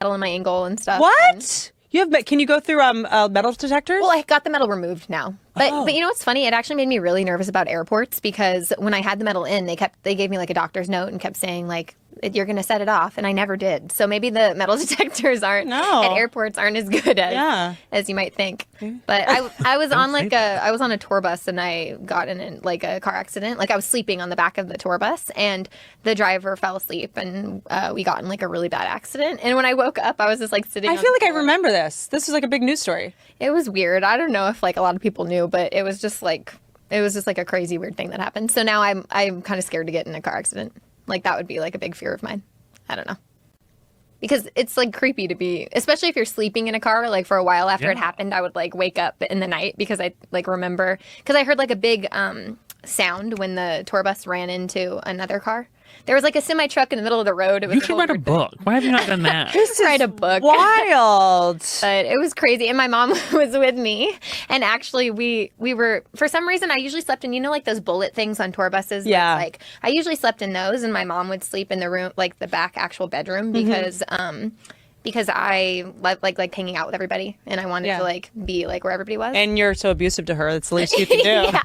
metal in my ankle and stuff. What? Can you go through metal detectors? Well, I got the metal removed now. But you know what's funny? It actually made me really nervous about airports because when I had the metal in, they gave me like a doctor's note and kept saying like, you're going to set it off. And I never did. So maybe the metal detectors at airports aren't as good as you might think. But I was on I was on a tour bus and I got in like a car accident. Like I was sleeping on the back of the tour bus and the driver fell asleep and we got in like a really bad accident. And when I woke up, I was just like sitting I feel like I remember this. This was like a big news story. It was weird. I don't know if like a lot of people knew, but it was just like a crazy weird thing that happened. So now I'm kind of scared to get in a car accident. Like that would be like a big fear of mine. I don't know. Because it's like creepy to be, especially if you're sleeping in a car, like for a while after it happened, I would like wake up in the night because I like remember, because I heard like a big sound when the tour bus ran into another car. There was like a semi truck in the middle of the road. You should write a book. Why have you not done that? Write a book. Wild. But it was crazy. And my mom was with me. And actually we were, for some reason, I usually slept in, like those bullet things on tour buses. Yeah. Like I usually slept in those and my mom would sleep in the room, like the back actual bedroom because I like hanging out with everybody and I wanted to like be like where everybody was. And you're so abusive to her. That's the least you can do. Yeah.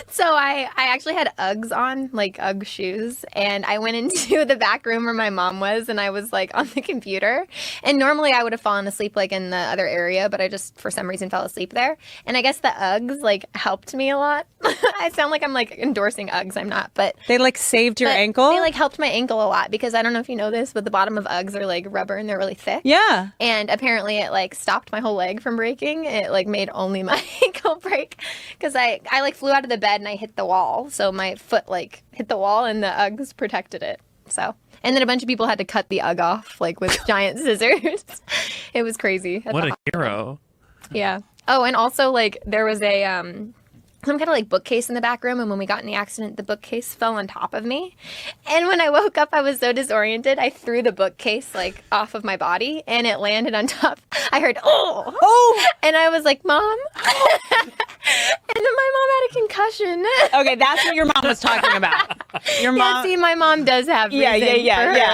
So I actually had Uggs on, like Ugg shoes. And I went into the back room where my mom was and I was like on the computer. And normally I would have fallen asleep like in the other area, but I just for some reason fell asleep there. And I guess the Uggs like helped me a lot. I sound like I'm like endorsing Uggs. I'm not, but they like saved your ankle? They like helped my ankle a lot because I don't know if you know this, but the bottom of Uggs are like rubber and they're really thick. Yeah. And apparently it like stopped my whole leg from breaking. It like made only my ankle break because I like flew out of the bed and I hit the wall. So my foot like hit the wall and the Uggs protected it. So, and then a bunch of people had to cut the Ugg off like with giant scissors. It was crazy. What a hero. Yeah. Oh, and also like there was a some kind of like bookcase in the back room, and when we got in the accident, the bookcase fell on top of me. And when I woke up, I was so disoriented, I threw the bookcase like off of my body, and it landed on top. I heard, oh! And I was like, Mom. And then my mom had a concussion. Okay, that's what your mom was talking about. Your mom. Yeah, see, my mom does have yeah.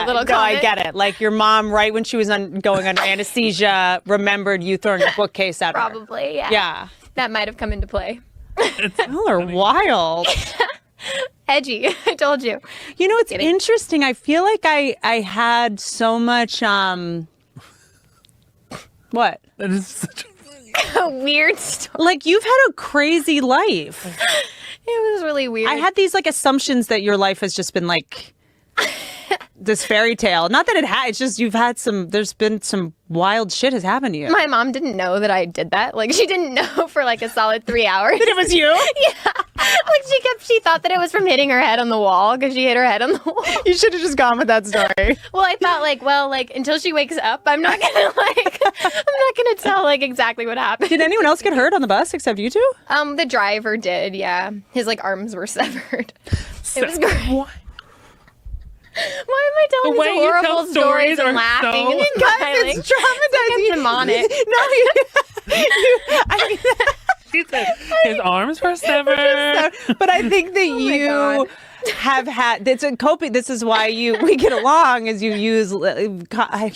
Little no, I comment. get it. Like your mom, right when she was going under anesthesia, remembered you throwing a bookcase at her. Probably, yeah. Yeah. That might have come into play. Y'all are wild. Edgy, I told you. You know, it's interesting. I feel like I had so much, what? That is such a weird story. Like, you've had a crazy life. It was really weird. I had these, like, assumptions that your life has just been, like, this fairy tale. Not that it had, it's just there's been some wild shit has happened to you. My mom didn't know that I did that. Like, she didn't know for like a solid 3 hours. That it was you? Yeah. Like, she thought that it was from hitting her head on the wall because she hit her head on the wall. You should have just gone with that story. Well, I thought like, until she wakes up, I'm not gonna tell like exactly what happened. Did anyone else get hurt on the bus except you two? The driver did, yeah. His like arms were severed. It was great. Why am I telling these horrible stories and laughing and smiling? It's traumatizing. It's demonic. I mean, she said his arms were severed. But I think that you have had, it's a coping, this is why we get along, is you use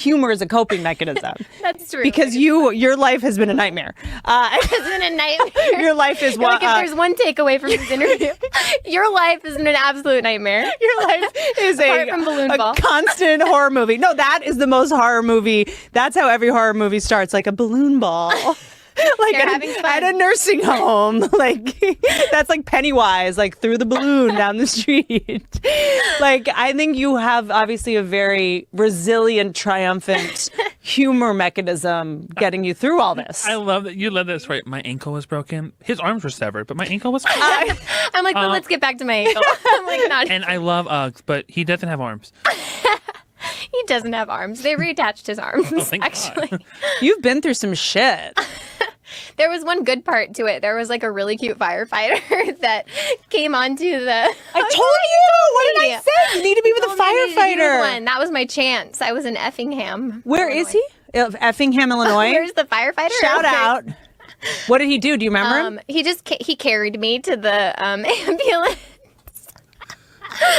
humor as a coping mechanism. That's true. Because your lilife has been a nightmare. It's been a nightmare. Your life is like if there's one takeaway from this interview, your life has been an absolute nightmare. Your life is a constant horror movie. No, that is the most horror movie. That's how every horror movie starts, like a balloon ball. Like at a nursing home. Like that's like Pennywise, like threw the balloon down the street. Like I think you have obviously a very resilient, triumphant humor mechanism getting you through all this. I love that you led this right. My ankle was broken. His arms were severed, but my ankle was fine. I'm like, well, let's get back to my ankle. I'm like, not. And I love Uggs, but he doesn't have arms. He doesn't have arms. They reattached his arms, actually. God. You've been through some shit. There was one good part to it. There was like a really cute firefighter that came onto the... I told you! What did I say? You need to be with a firefighter. That was my chance. I was in Effingham. Where is he? Effingham, Illinois? Where's the firefighter? Shout out. What did he do? Do you remember him? He carried me to the ambulance.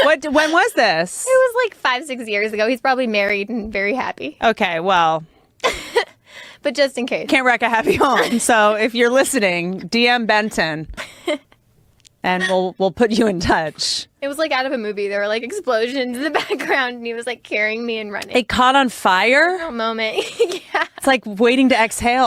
When was this? It was like 5-6 years ago. He's probably married and very happy. Okay, well. But just in case. Can't wreck a happy home. So if you're listening, DM Benton. And we'll put you in touch. It was like out of a movie. There were like explosions in the background, and he was like carrying me and running. It caught on fire? A moment. Yeah. It's like waiting to exhale.